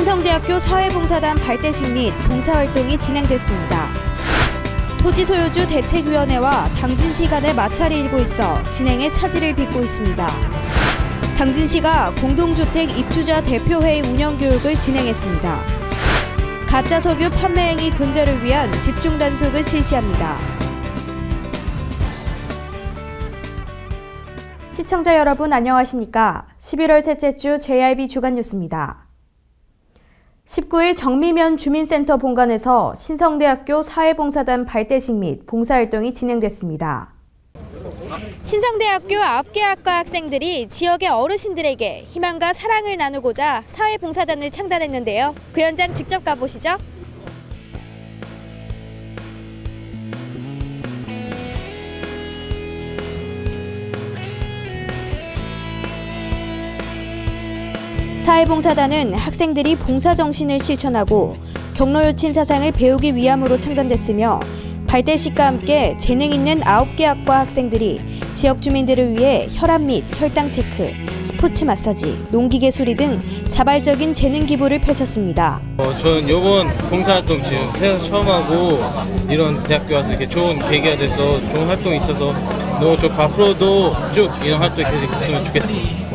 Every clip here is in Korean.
신성대학교 사회봉사단 발대식 및 봉사활동이 진행됐습니다. 토지소유주 대책위원회와 당진시 간의 마찰이 일고 있어 진행에 차질을 빚고 있습니다. 당진시가 공동주택 입주자 대표회의 운영교육을 진행했습니다. 가짜 석유 판매 행위 근절을 위한 집중 단속을 실시합니다. 시청자 여러분 안녕하십니까? 11월 셋째 주 JRB 주간 뉴스입니다. 19일 정미면 주민센터 본관에서 신성대학교 사회봉사단 발대식 및 봉사활동이 진행됐습니다. 신성대학교 9개 학과 학생들이 지역의 어르신들에게 희망과 사랑을 나누고자 사회봉사단을 창단했는데요. 그 현장 직접 가보시죠. 사회봉사단은 학생들이 봉사정신을 실천하고 경로요친 사상을 배우기 위함으로 창단됐으며 발대식과 함께 재능 있는 9개 학과 학생들이 지역 주민들을 위해 혈압 및 혈당 체크, 스포츠 마사지, 농기계 수리 등 자발적인 재능 기부를 펼쳤습니다. 저는 이번 봉사활동 지금 태어나서 처음 하고 이런 대학교 와서 이렇게 좋은 계기가 돼서 좋은 활동이 있어서 너무 좋고 앞으로도 쭉 이런 활동이 계속 있으면 좋겠습니다.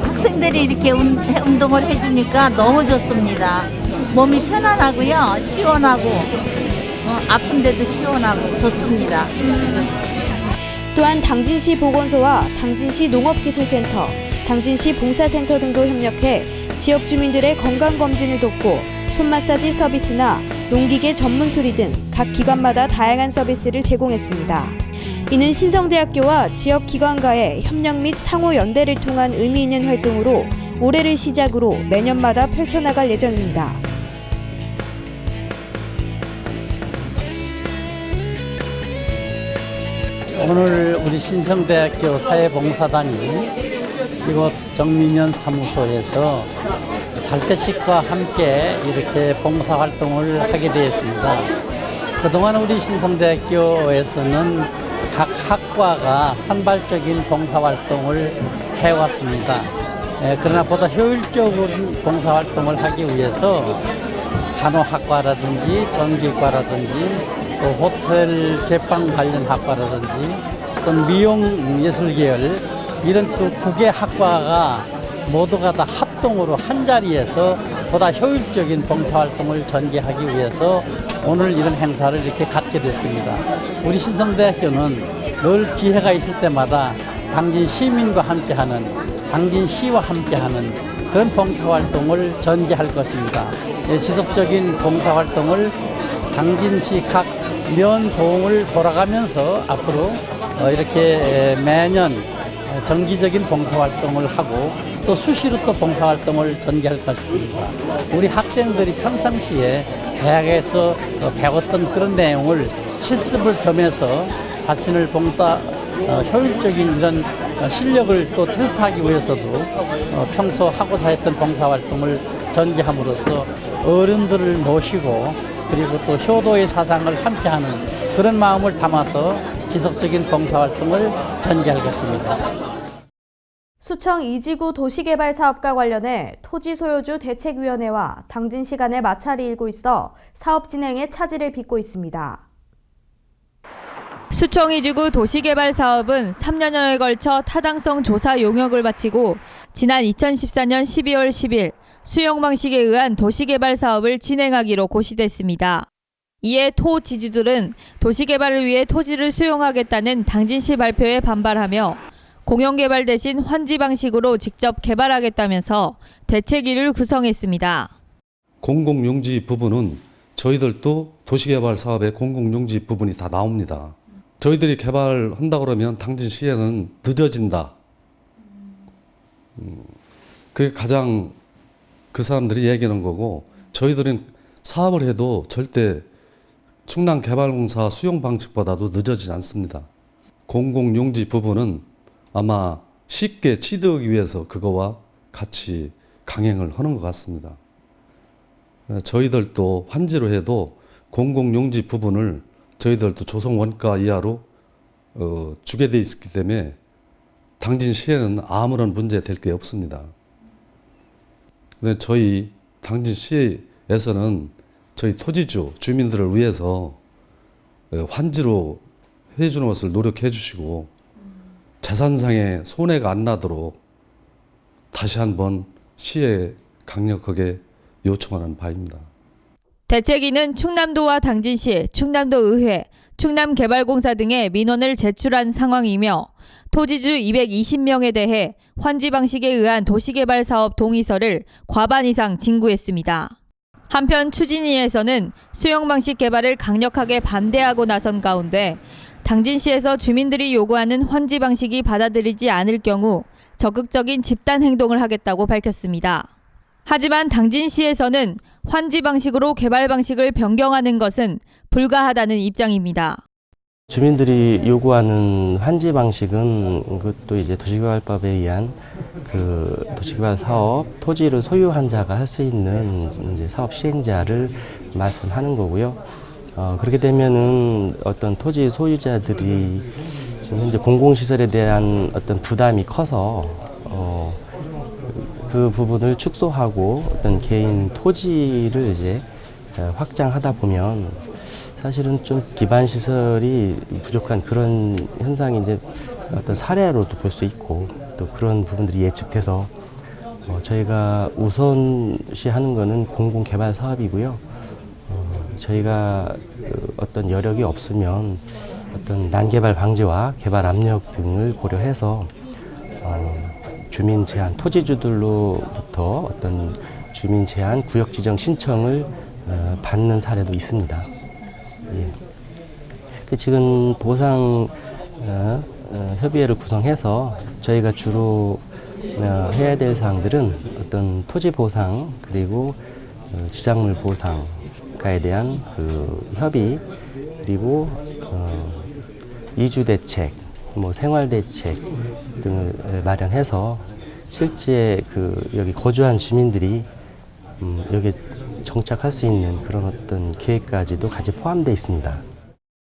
학생들이 이렇게 운동을 해주니까 너무 좋습니다. 몸이 편안하고요, 시원하고 아픈데도 시원하고 좋습니다. 또한 당진시 보건소와 당진시 농업기술센터, 당진시 봉사센터 등도 협력해 지역 주민들의 건강검진을 돕고 손마사지 서비스나 농기계 전문 수리 등 각 기관마다 다양한 서비스를 제공했습니다. 이는 신성대학교와 지역 기관과의 협력 및 상호 연대를 통한 의미 있는 활동으로 올해를 시작으로 매년마다 펼쳐나갈 예정입니다. 오늘 우리 신성대학교 사회봉사단이 이곳 정미면 사무소에서 발대식과 함께 이렇게 봉사활동을 하게 되었습니다. 그동안 우리 신성대학교에서는 각 학과가 산발적인 봉사활동을 해왔습니다. 그러나 보다 효율적인 봉사활동을 하기 위해서 간호학과라든지 전기과라든지 또 호텔 제빵 관련 학과라든지 또 미용 예술 계열 이런 그 9개 학과가 모두가 다 합동으로 한자리에서 보다 효율적인 봉사활동을 전개하기 위해서 오늘 이런 행사를 이렇게 갖게 됐습니다. 우리 신성대학교는 늘 기회가 있을 때마다 당진 시민과 함께하는, 당진시와 함께하는 그런 봉사활동을 전개할 것입니다. 지속적인 봉사활동을 당진시 각 면동을 돌아가면서 앞으로 이렇게 매년 정기적인 봉사활동을 하고 또 수시로 또 봉사활동을 전개할 것입니다. 우리 학생들이 평상시에 대학에서 배웠던 그런 내용을 실습을 겸해서 자신을 보다 효율적인 이런 실력을 또 테스트하기 위해서도 평소 하고자 했던 봉사활동을 전개함으로써 어른들을 모시고 그리고 또 효도의 사상을 함께하는 그런 마음을 담아서 지속적인 봉사활동을 전개할 것입니다. 수청 이지구 도시개발사업과 관련해 토지소유주 대책위원회와 당진시 간의 마찰이 일고 있어 사업 진행에 차질을 빚고 있습니다. 수청 이지구 도시개발 사업은 3년여에 걸쳐 타당성 조사 용역을 마치고 지난 2014년 12월 10일 수용 방식에 의한 도시개발 사업을 진행하기로 고시됐습니다. 이에 토 지주들은 도시개발을 위해 토지를 수용하겠다는 당진시 발표에 반발하며 공영개발 대신 환지 방식으로 직접 개발하겠다면서 대책위를 구성했습니다. 공공용지 부분은 저희들도 도시개발 사업의 공공용지 부분이 다 나옵니다. 저희들이 개발한다 그러면 당진시에는 늦어진다. 그게 가장 그 사람들이 얘기하는 거고 저희들은 사업을 해도 절대 충남개발공사 수용 방식보다도 늦어지지 않습니다. 공공용지 부분은 아마 쉽게 취득하기 위해서 그거와 같이 강행을 하는 것 같습니다. 저희들도 환지로 해도 공공용지 부분을 저희들도 조성원가 이하로 주게 돼 있기 때문에 당진시에는 아무런 문제 될 게 없습니다. 근데 저희 당진시에서는 저희 토지주 주민들을 위해서 환지로 해주는 것을 노력해 주시고 재산상의 손해가 안 나도록 다시 한번 시에 강력하게 요청하는 바입니다. 대책위는 충남도와 당진시, 충남도의회, 충남개발공사 등의 민원을 제출한 상황이며 토지주 220명에 대해 환지 방식에 의한 도시개발 사업 동의서를 과반 이상 진구했습니다. 한편 추진위에서는 수용 방식 개발을 강력하게 반대하고 나선 가운데 당진시에서 주민들이 요구하는 환지 방식이 받아들이지 않을 경우 적극적인 집단 행동을 하겠다고 밝혔습니다. 하지만 당진시에서는 환지 방식으로 개발 방식을 변경하는 것은 불가하다는 입장입니다. 주민들이 요구하는 환지 방식은 그것도 이제 도시개발법에 의한 그 도시개발 사업 토지를 소유한 자가 할 수 있는 이제 사업 시행자를 말씀하는 거고요. 그렇게 되면은 어떤 토지 소유자들이 지금 현재 공공시설에 대한 어떤 부담이 커서 그 부분을 축소하고 어떤 개인 토지를 이제 확장하다 보면 사실은 좀 기반 시설이 부족한 그런 현상이 이제 어떤 사례로도 볼 수 있고 또 그런 부분들이 예측돼서 저희가 우선시하는 거는 공공개발 사업이고요. 저희가 어떤 여력이 없으면 어떤 난개발 방지와 개발 압력 등을 고려해서 주민 제한 토지주들로부터 어떤 주민 제한 구역 지정 신청을 받는 사례도 있습니다. 예. 지금 보상 협의회를 구성해서 저희가 주로 해야 될 사항들은 어떤 토지 보상 그리고 지작물 보상가에 대한 그 협의 그리고 이주 대책, 뭐 생활 대책 등을 마련해서 실제 그 여기 거주한 주민들이 여기 정착할 수 있는 그런 어떤 계획까지도 같이 포함되어 있습니다.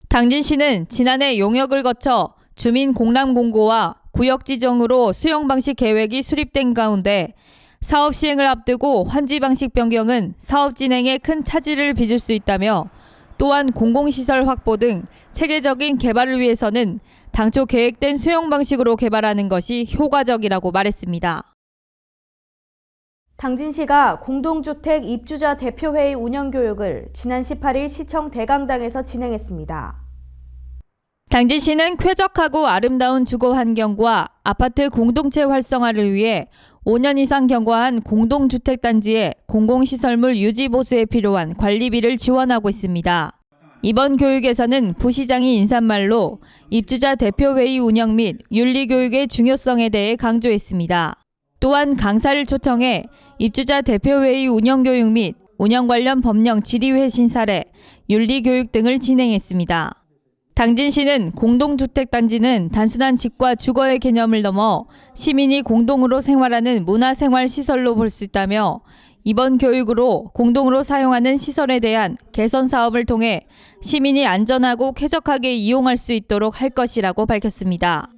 당진시는 지난해 용역을 거쳐 주민 공람 공고와 구역 지정으로 수용 방식 계획이 수립된 가운데 사업 시행을 앞두고 환지 방식 변경은 사업 진행에 큰 차질을 빚을 수 있다며 또한 공공시설 확보 등 체계적인 개발을 위해서는 당초 계획된 수용 방식으로 개발하는 것이 효과적이라고 말했습니다. 당진시가 공동주택 입주자 대표회의 운영교육을 지난 18일 시청 대강당에서 진행했습니다. 당진시는 쾌적하고 아름다운 주거 환경과 아파트 공동체 활성화를 위해 5년 이상 경과한 공동주택단지의 공공시설물 유지 보수에 필요한 관리비를 지원하고 있습니다. 이번 교육에서는 부시장이 인사말로 입주자 대표회의 운영 및 윤리교육의 중요성에 대해 강조했습니다. 또한 강사를 초청해 입주자 대표회의 운영교육 및 운영 관련 법령 질의회 신사례, 윤리교육 등을 진행했습니다. 당진시는 공동주택단지는 단순한 집과 주거의 개념을 넘어 시민이 공동으로 생활하는 문화생활시설로 볼 수 있다며 이번 교육으로 공동으로 사용하는 시설에 대한 개선 사업을 통해 시민이 안전하고 쾌적하게 이용할 수 있도록 할 것이라고 밝혔습니다.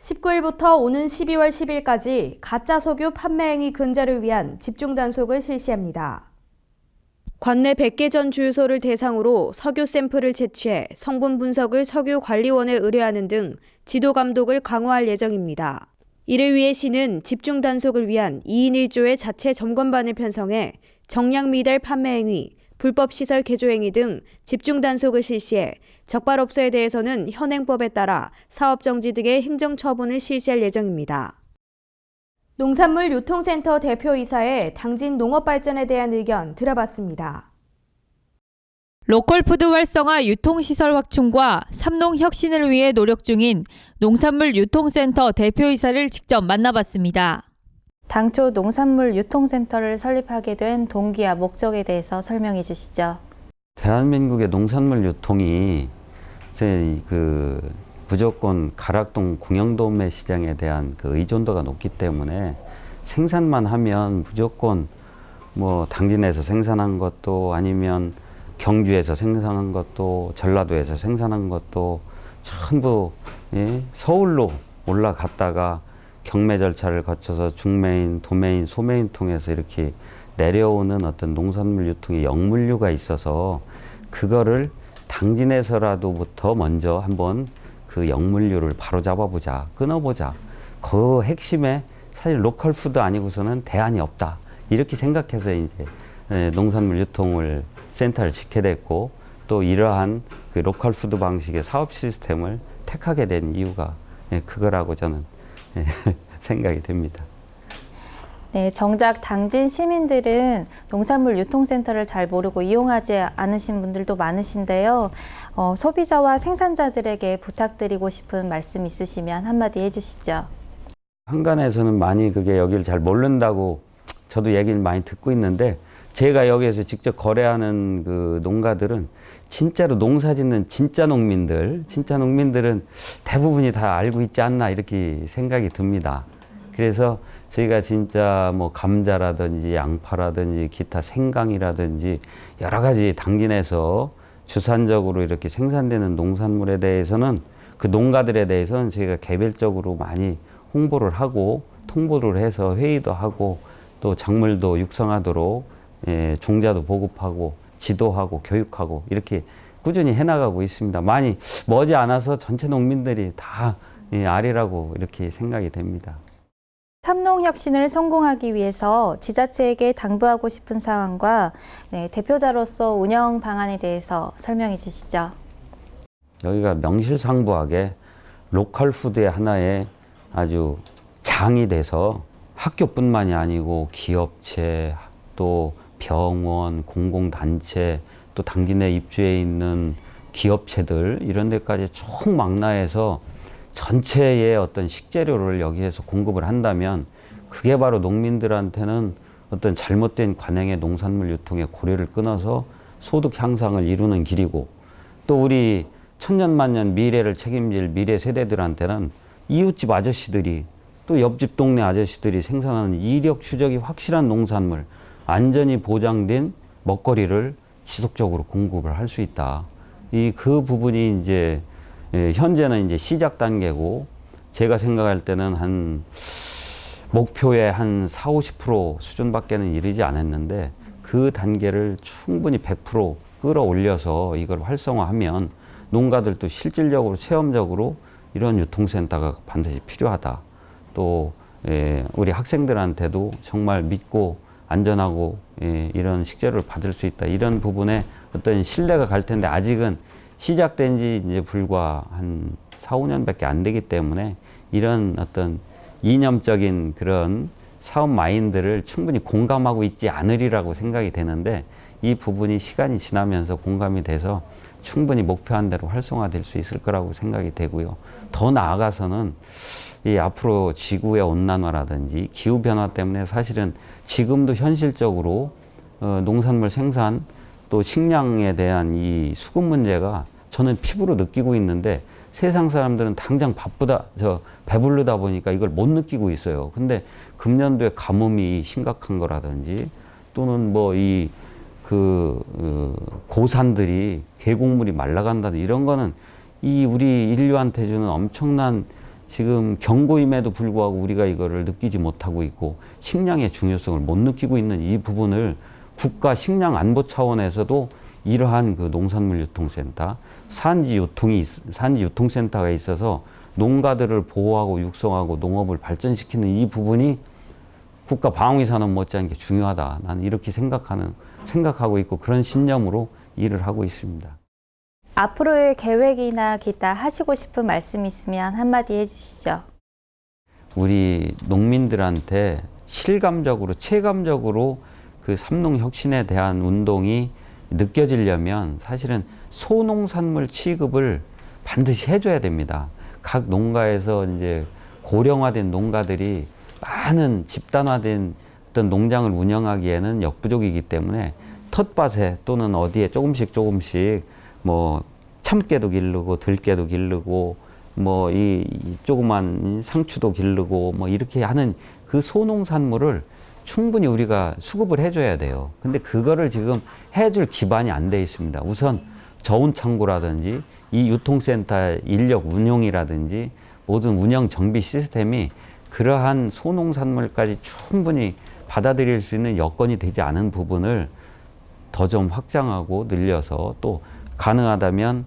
19일부터 오는 12월 10일까지 가짜 석유 판매 행위 근절을 위한 집중 단속을 실시합니다. 관내 100개 전 주유소를 대상으로 석유 샘플을 채취해 성분 분석을 석유관리원에 의뢰하는 등 지도 감독을 강화할 예정입니다. 이를 위해 시는 집중 단속을 위한 2인 1조의 자체 점검반을 편성해 정량 미달 판매 행위, 불법 시설 개조 행위 등 집중 단속을 실시해 적발업소에 대해서는 현행법에 따라 사업 정지 등의 행정 처분을 실시할 예정입니다. 농산물 유통센터 대표이사의 당진 농업 발전에 대한 의견 들어봤습니다. 로컬푸드 활성화 유통시설 확충과 삼농 혁신을 위해 노력 중인 농산물 유통센터 대표이사를 직접 만나봤습니다. 당초 농산물 유통센터를 설립하게 된 동기와 목적에 대해서 설명해 주시죠. 대한민국의 농산물 유통이 이제 무조건 가락동 공영도매 시장에 대한 그 의존도가 높기 때문에 생산만 하면 무조건 뭐 당진에서 생산한 것도 아니면 경주에서 생산한 것도 전라도에서 생산한 것도 전부 서울로 올라갔다가 경매 절차를 거쳐서 중매인, 도매인, 소매인 통해서 이렇게 내려오는 어떤 농산물 유통의 역물류가 있어서 그거를 당진에서라도부터 먼저 한번 그 역물류를 바로 잡아보자, 끊어보자. 그 핵심에 사실 로컬 푸드 아니고서는 대안이 없다. 이렇게 생각해서 이제 농산물 유통을 센터를 짓게 됐고 또 이러한 그 로컬 푸드 방식의 사업 시스템을 택하게 된 이유가 그거라고 저는 생각이 됩니다. 네, 정작 당진 시민들은 농산물 유통센터를 잘 모르고 이용하지 않으신 분들도 많으신데요. 소비자와 생산자들에게 부탁드리고 싶은 말씀 있으시면 한마디 해주시죠. 한간에서는 많이 그게 여기를 잘 모른다고 저도 얘기를 많이 듣고 있는데 제가 여기에서 직접 거래하는 그 농가들은 진짜로 농사 짓는 진짜 농민들은 대부분이 다 알고 있지 않나 이렇게 생각이 듭니다. 그래서 저희가 진짜 뭐 감자라든지 양파라든지 기타 생강이라든지 여러 가지 당진에서 주산적으로 이렇게 생산되는 농산물에 대해서는 그 농가들에 대해서는 저희가 개별적으로 많이 홍보를 하고 통보를 해서 회의도 하고 또 작물도 육성하도록 종자도 보급하고 지도하고 교육하고 이렇게 꾸준히 해나가고 있습니다. 많이 머지않아서 전체 농민들이 다 아리라고 이렇게 생각이 됩니다. 삼농혁신을 성공하기 위해서 지자체에게 당부하고 싶은 사항과 대표자로서 운영 방안에 대해서 설명해 주시죠. 여기가 명실상부하게 로컬 푸드의 하나의 아주 장이 돼서 학교뿐만이 아니고 기업체 또 병원, 공공단체 또 당진에 입주해 있는 기업체들 이런 데까지 총망라해서 전체의 어떤 식재료를 여기에서 공급을 한다면 그게 바로 농민들한테는 어떤 잘못된 관행의 농산물 유통의 고리를 끊어서 소득 향상을 이루는 길이고 또 우리 천년만년 미래를 책임질 미래 세대들한테는 이웃집 아저씨들이 또 옆집 동네 아저씨들이 생산하는 이력 추적이 확실한 농산물 안전이 보장된 먹거리를 지속적으로 공급을 할 수 있다. 그 부분이 이제 현재는 이제 시작 단계고 제가 생각할 때는 한 목표의 한 40~50% 수준밖에는 이르지 않았는데 그 단계를 충분히 100% 끌어올려서 이걸 활성화하면 농가들도 실질적으로 체험적으로 이런 유통센터가 반드시 필요하다. 또 우리 학생들한테도 정말 믿고 안전하고 이런 식재료를 받을 수 있다. 이런 부분에 어떤 신뢰가 갈 텐데 아직은 시작된 지 이제 불과 한 4~5년밖에 안 되기 때문에 이런 어떤 이념적인 그런 사업 마인드를 충분히 공감하고 있지 않으리라고 생각이 되는데 이 부분이 시간이 지나면서 공감이 돼서 충분히 목표한 대로 활성화될 수 있을 거라고 생각이 되고요. 더 나아가서는 이 앞으로 지구의 온난화라든지 기후변화 때문에 사실은 지금도 현실적으로 농산물 생산 또 식량에 대한 이 수급 문제가 저는 피부로 느끼고 있는데 세상 사람들은 당장 배부르다 보니까 이걸 못 느끼고 있어요. 근데 금년도에 가뭄이 심각한 거라든지 또는 뭐 고산들이 계곡물이 말라간다든 이런 거는 이 우리 인류한테 주는 엄청난 지금 경고임에도 불구하고 우리가 이거를 느끼지 못하고 있고 식량의 중요성을 못 느끼고 있는 이 부분을 국가 식량 안보 차원에서도 이러한 그 농산물 유통센터, 산지 유통센터가 있어서 농가들을 보호하고 육성하고 농업을 발전시키는 이 부분이 국가 방위 산업 못지않게 중요하다. 나는 이렇게 생각하고 있고 그런 신념으로 일을 하고 있습니다. 앞으로의 계획이나 기타 하시고 싶은 말씀 있으면 한마디 해주시죠. 우리 농민들한테 실감적으로 체감적으로 그 삼농혁신에 대한 운동이 느껴지려면 사실은 소농산물 취급을 반드시 해줘야 됩니다. 각 농가에서 이제 고령화된 농가들이 많은 집단화된 어떤 농장을 운영하기에는 역부족이기 때문에 텃밭에 또는 어디에 조금씩 뭐 참깨도 기르고 들깨도 기르고 뭐 이 조그만 상추도 기르고 뭐 이렇게 하는 그 소농산물을 충분히 우리가 수급을 해줘야 돼요. 근데 그거를 지금 해줄 기반이 안 돼 있습니다. 우선 저온 창고라든지 이 유통센터 인력 운용이라든지 모든 운영 정비 시스템이 그러한 소농산물까지 충분히 받아들일 수 있는 여건이 되지 않은 부분을 더 좀 확장하고 늘려서 또 가능하다면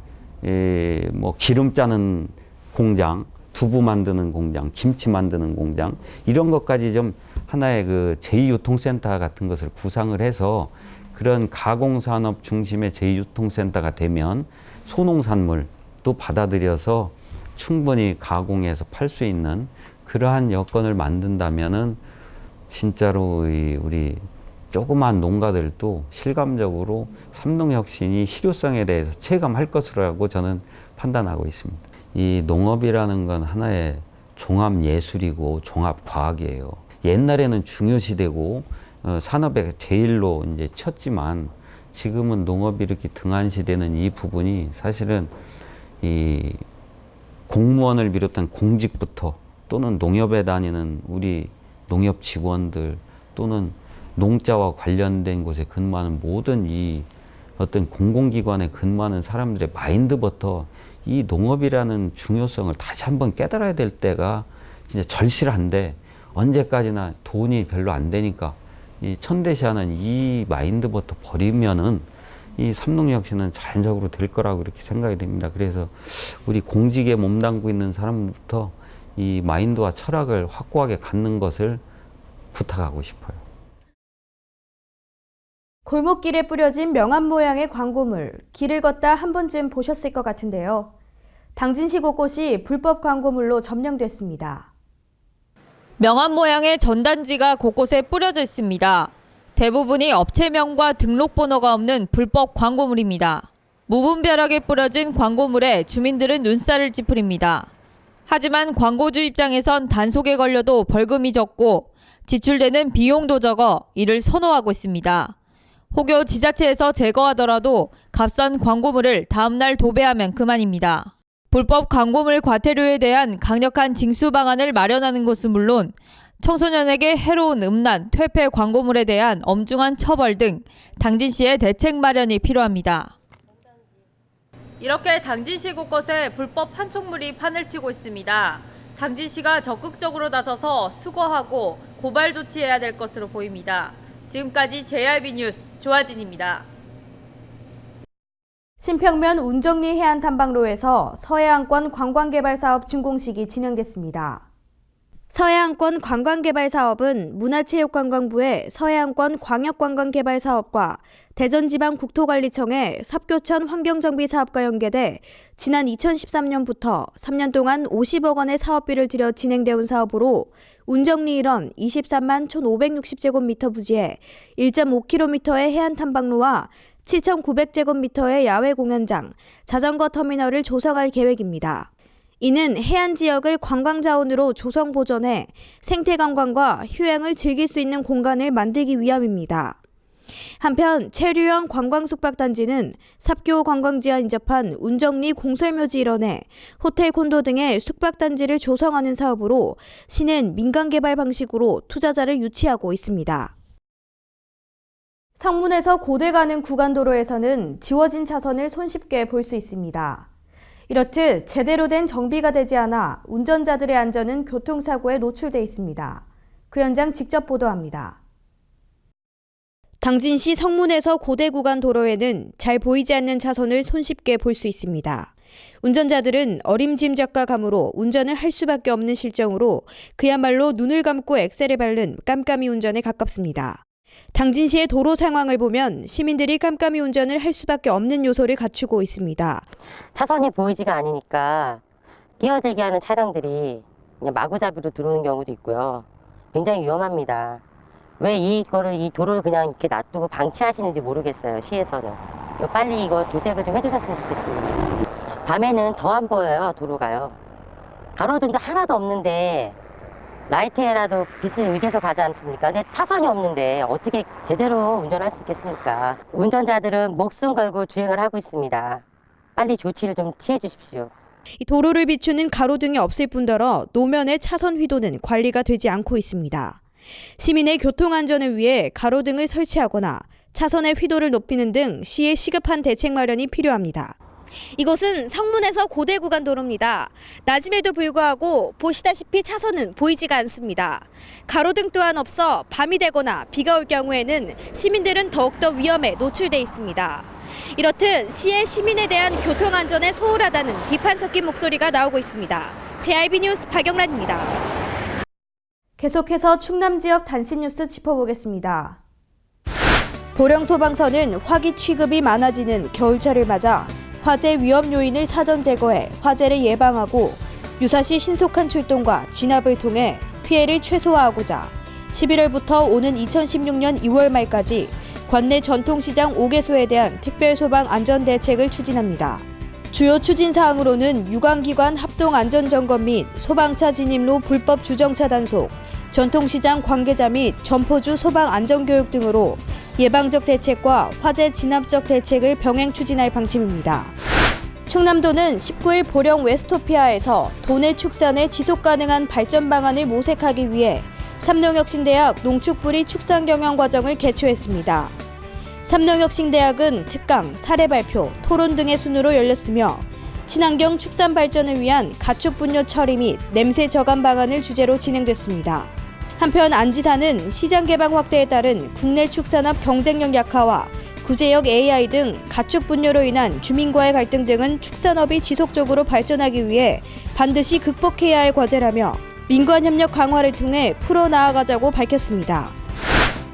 뭐 기름 짜는 공장, 두부 만드는 공장, 김치 만드는 공장 이런 것까지 좀 하나의 그 제2유통센터 같은 것을 구상을 해서 그런 가공산업 중심의 제2유통센터가 되면 소농산물도 받아들여서 충분히 가공해서 팔 수 있는 그러한 여건을 만든다면은 진짜로 우리 조그만 농가들도 실감적으로 삼농혁신이 실효성에 대해서 체감할 것이라고 저는 판단하고 있습니다. 이 농업이라는 건 하나의 종합예술이고 종합과학이에요. 옛날에는 중요시되고 산업의 제일로 이제 쳤지만 지금은 농업이 이렇게 등한시되는 이 부분이 사실은 이 공무원을 비롯한 공직부터 또는 농협에 다니는 우리 농협 직원들 또는 농자와 관련된 곳에 근무하는 모든 이 어떤 공공기관에 근무하는 사람들의 마인드부터 이 농업이라는 중요성을 다시 한번 깨달아야 될 때가 진짜 절실한데 언제까지나 돈이 별로 안 되니까 이 천대시하는 이 마인드부터 버리면은 이 삼농혁신은 자연적으로 될 거라고 이렇게 생각이 됩니다. 그래서 우리 공직에 몸담고 있는 사람부터 이 마인드와 철학을 확고하게 갖는 것을 부탁하고 싶어요. 골목길에 뿌려진 명함 모양의 광고물, 길을 걷다 한 번쯤 보셨을 것 같은데요. 당진시 곳곳이 불법 광고물로 점령됐습니다. 명함 모양의 전단지가 곳곳에 뿌려져 있습니다. 대부분이 업체명과 등록번호가 없는 불법 광고물입니다. 무분별하게 뿌려진 광고물에 주민들은 눈살을 찌푸립니다. 하지만 광고주 입장에선 단속에 걸려도 벌금이 적고 지출되는 비용도 적어 이를 선호하고 있습니다. 혹여 지자체에서 제거하더라도 값싼 광고물을 다음날 도배하면 그만입니다. 불법 광고물 과태료에 대한 강력한 징수 방안을 마련하는 것은 물론 청소년에게 해로운 음란, 퇴폐 광고물에 대한 엄중한 처벌 등 당진시의 대책 마련이 필요합니다. 이렇게 당진시 곳곳에 불법 판촉물이 판을 치고 있습니다. 당진시가 적극적으로 나서서 수거하고 고발 조치해야 될 것으로 보입니다. 지금까지 JRB 뉴스 조아진입니다. 신평면 운정리 해안탐방로에서 서해안권 관광개발사업 준공식이 진행됐습니다. 서해안권 관광개발사업은 문화체육관광부의 서해안권 광역관광개발사업과 대전지방국토관리청의 삽교천 환경정비사업과 연계돼 지난 2013년부터 3년 동안 50억 원의 사업비를 들여 진행되어 온 사업으로 운정리 일원 23만 1,560제곱미터 부지에 1.5km의 해안탐방로와 7,900제곱미터의 야외 공연장, 자전거 터미널을 조성할 계획입니다. 이는 해안 지역을 관광자원으로 조성 보존해 생태관광과 휴양을 즐길 수 있는 공간을 만들기 위함입니다. 한편 체류형 관광숙박단지는 삽교 관광지와 인접한 운정리 공설묘지 일원에 호텔 콘도 등의 숙박단지를 조성하는 사업으로 시는 민간개발 방식으로 투자자를 유치하고 있습니다. 성문에서 고대 가는 구간도로에서는 지워진 차선을 손쉽게 볼 수 있습니다. 이렇듯 제대로 된 정비가 되지 않아 운전자들의 안전은 교통사고에 노출돼 있습니다. 그 현장 직접 보도합니다. 당진시 성문에서 고대 구간 도로에는 잘 보이지 않는 차선을 손쉽게 볼 수 있습니다. 운전자들은 어림짐작과 감으로 운전을 할 수밖에 없는 실정으로 그야말로 눈을 감고 엑셀을 밟는 깜깜이 운전에 가깝습니다. 당진시의 도로 상황을 보면 시민들이 깜깜이 운전을 할 수밖에 없는 요소를 갖추고 있습니다. 차선이 보이지가 않으니까 끼어들게 차량들이 그냥 마구잡이로 들어오는 경우도 있고요. 굉장히 위험합니다. 왜 이 도로를 그냥 이렇게 놔두고 방치하시는지 모르겠어요, 시에서는. 빨리 이거 도색을 좀 해주셨으면 좋겠습니다. 밤에는 더 안 보여요, 도로가요. 가로등도 하나도 없는데 라이트에라도 빛을 의지해서 가지 않습니까? 근데 차선이 없는데 어떻게 제대로 운전할 수 있겠습니까? 운전자들은 목숨 걸고 주행을 하고 있습니다. 빨리 조치를 좀 취해 주십시오. 이 도로를 비추는 가로등이 없을 뿐더러 노면의 차선 휘도는 관리가 되지 않고 있습니다. 시민의 교통안전을 위해 가로등을 설치하거나 차선의 휘도를 높이는 등 시의 시급한 대책 마련이 필요합니다. 이곳은 성문에서 고대 구간 도로입니다. 낮임에도 불구하고 보시다시피 차선은 보이지가 않습니다. 가로등 또한 없어 밤이 되거나 비가 올 경우에는 시민들은 더욱더 위험에 노출돼 있습니다. 이렇듯 시의 시민에 대한 교통안전에 소홀하다는 비판 섞인 목소리가 나오고 있습니다. JIB 뉴스 박영란입니다. 계속해서 충남 지역 단신 뉴스 짚어보겠습니다. 보령소방서는 화기 취급이 많아지는 겨울철을 맞아 화재 위험 요인을 사전 제거해 화재를 예방하고 유사시 신속한 출동과 진압을 통해 피해를 최소화하고자 11월부터 오는 2016년 2월 말까지 관내 전통시장 5개소에 대한 특별소방 안전대책을 추진합니다. 주요 추진사항으로는 유관기관 합동안전점검 및 소방차 진입로 불법 주정차 단속, 전통시장 관계자 및 점포주 소방 안전교육 등으로 예방적 대책과 화재 진압적 대책을 병행 추진할 방침입니다. 충남도는 19일 보령 웨스토피아에서 도내 축산의 지속가능한 발전 방안을 모색하기 위해 삼농혁신대학 농축뿌리 축산 경영 과정을 개최했습니다. 삼농혁신대학은 특강, 사례 발표, 토론 등의 순으로 열렸으며 친환경 축산 발전을 위한 가축 분뇨 처리 및 냄새 저감 방안을 주제로 진행됐습니다. 한편 안 지사는 시장 개방 확대에 따른 국내 축산업 경쟁력 약화와 구제역 AI 등 가축 분뇨로 인한 주민과의 갈등 등은 축산업이 지속적으로 발전하기 위해 반드시 극복해야 할 과제라며 민관 협력 강화를 통해 풀어나가자고 밝혔습니다.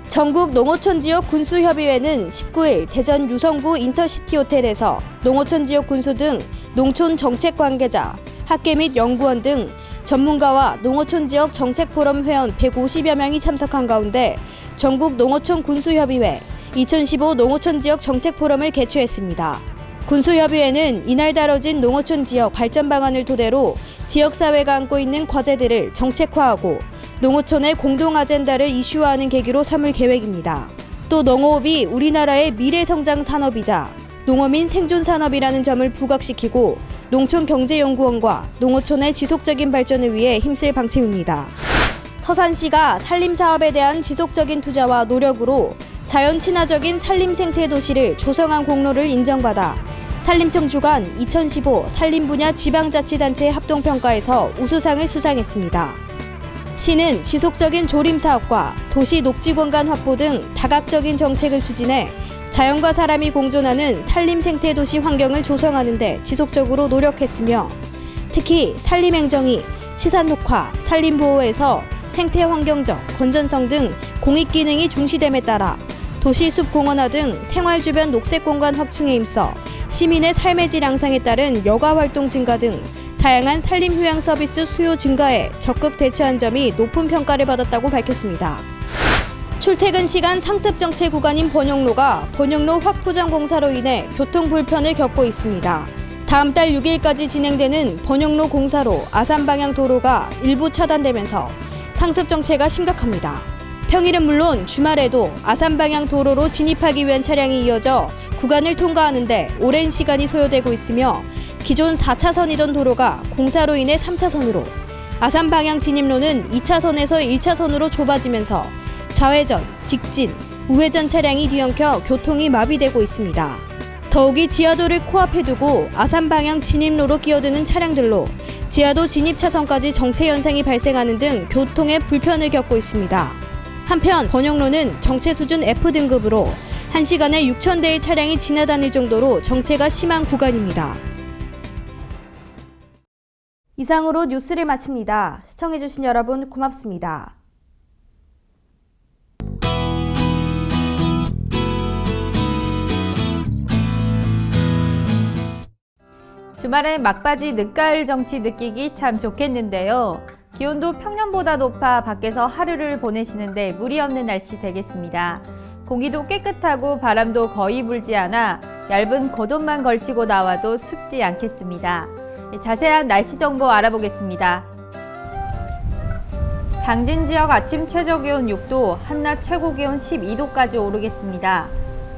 전국 농어촌 지역 군수협의회는 19일 대전 유성구 인터시티 호텔에서 농어촌 지역 군수 등 농촌 정책 관계자, 학계 및 연구원 등 전문가와 농어촌 지역 정책 포럼 회원 150여 명이 참석한 가운데 전국 농어촌 군수협의회 2015 농어촌 지역 정책 포럼을 개최했습니다. 군수협의회는 이날 다뤄진 농어촌 지역 발전 방안을 토대로 지역사회가 안고 있는 과제들을 정책화하고 농어촌의 공동 아젠다를 이슈화하는 계기로 삼을 계획입니다. 또 농어업이 우리나라의 미래성장 산업이자 농어민 생존 산업이라는 점을 부각시키고 농촌경제연구원과 농어촌의 지속적인 발전을 위해 힘쓸 방침입니다. 서산시가 산림사업에 대한 지속적인 투자와 노력으로 자연 친화적인 산림 생태 도시를 조성한 공로를 인정받아 산림청 주관 2015 산림 분야 지방자치단체 합동평가에서 우수상을 수상했습니다. 시는 지속적인 조림 사업과 도시 녹지 공간 확보 등 다각적인 정책을 추진해 자연과 사람이 공존하는 산림 생태 도시 환경을 조성하는 데 지속적으로 노력했으며 특히 산림행정이 치산 녹화, 산림 보호에서 생태 환경적, 건전성 등 공익 기능이 중시됨에 따라 도시 숲 공원화 등 생활 주변 녹색 공간 확충에 힘써 시민의 삶의 질 향상에 따른 여가 활동 증가 등 다양한 산림 휴양 서비스 수요 증가에 적극 대처한 점이 높은 평가를 받았다고 밝혔습니다. 출퇴근 시간 상습 정체 구간인 번영로가 번영로 확포장 공사로 인해 교통 불편을 겪고 있습니다. 다음 달 6일까지 진행되는 번영로 공사로 아산 방향 도로가 일부 차단되면서 상습 정체가 심각합니다. 평일은 물론 주말에도 아산 방향 도로로 진입하기 위한 차량이 이어져 구간을 통과하는데 오랜 시간이 소요되고 있으며 기존 4차선이던 도로가 공사로 인해 3차선으로, 아산 방향 진입로는 2차선에서 1차선으로 좁아지면서 좌회전, 직진, 우회전 차량이 뒤엉켜 교통이 마비되고 있습니다. 더욱이 지하도를 코앞에 두고 아산 방향 진입로로 끼어드는 차량들로 지하도 진입 차선까지 정체 현상이 발생하는 등 교통에 불편을 겪고 있습니다. 한편 번영로는 정체 수준 F등급으로 1시간에 6,000대의 차량이 지나다닐 정도로 정체가 심한 구간입니다. 이상으로 뉴스를 마칩니다. 시청해주신 여러분 고맙습니다. 주말엔 막바지 늦가을 정치 느끼기 참 좋겠는데요. 기온도 평년보다 높아 밖에서 하루를 보내시는데 무리 없는 날씨 되겠습니다. 공기도 깨끗하고 바람도 거의 불지 않아 얇은 겉옷만 걸치고 나와도 춥지 않겠습니다. 자세한 날씨 정보 알아보겠습니다. 당진 지역 아침 최저기온 6도, 한낮 최고기온 12도까지 오르겠습니다.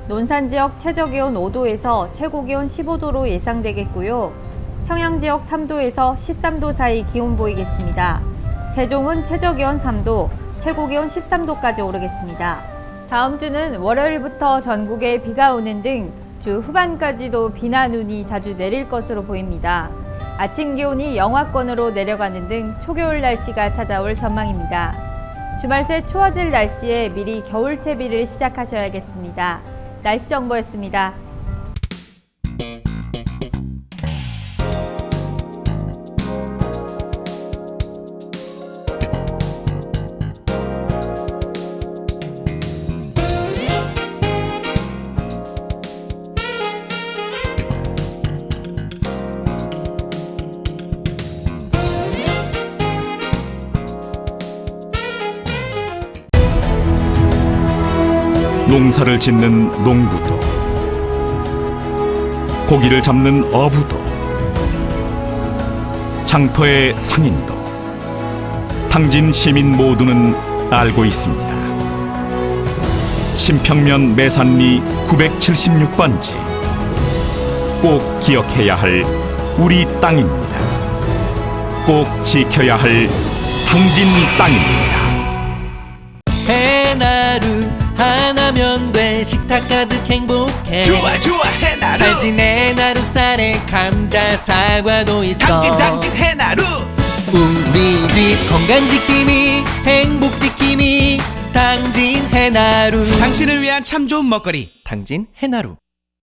논산 지역 최저기온 5도에서 최고기온 15도로 예상되겠고요. 청양 지역 3도에서 13도 사이 기온 보이겠습니다. 세종은 최저기온 3도, 최고기온 13도까지 오르겠습니다. 다음 주는 월요일부터 전국에 비가 오는 등 주 후반까지도 비나 눈이 자주 내릴 것으로 보입니다. 아침 기온이 영하권으로 내려가는 등 초겨울 날씨가 찾아올 전망입니다. 주말 새 추워질 날씨에 미리 겨울 채비를 시작하셔야겠습니다. 날씨 정보였습니다. 농사를 짓는 농부도, 고기를 잡는 어부도, 장터의 상인도, 당진 시민 모두는 알고 있습니다. 신평면 매산리 976번지, 꼭 기억해야 할 우리 땅입니다. 꼭 지켜야 할 당진 땅입니다. 해나루 하나면 돼. 식탁 가득 행복해. 좋아 해나루. 살찐 해나루 쌀에 감자 사과도 있어. 당진 해나루. 우리 집 건강 지킴이 행복 지킴이 당진 해나루. 당신을 위한 참 좋은 먹거리 당진 해나루.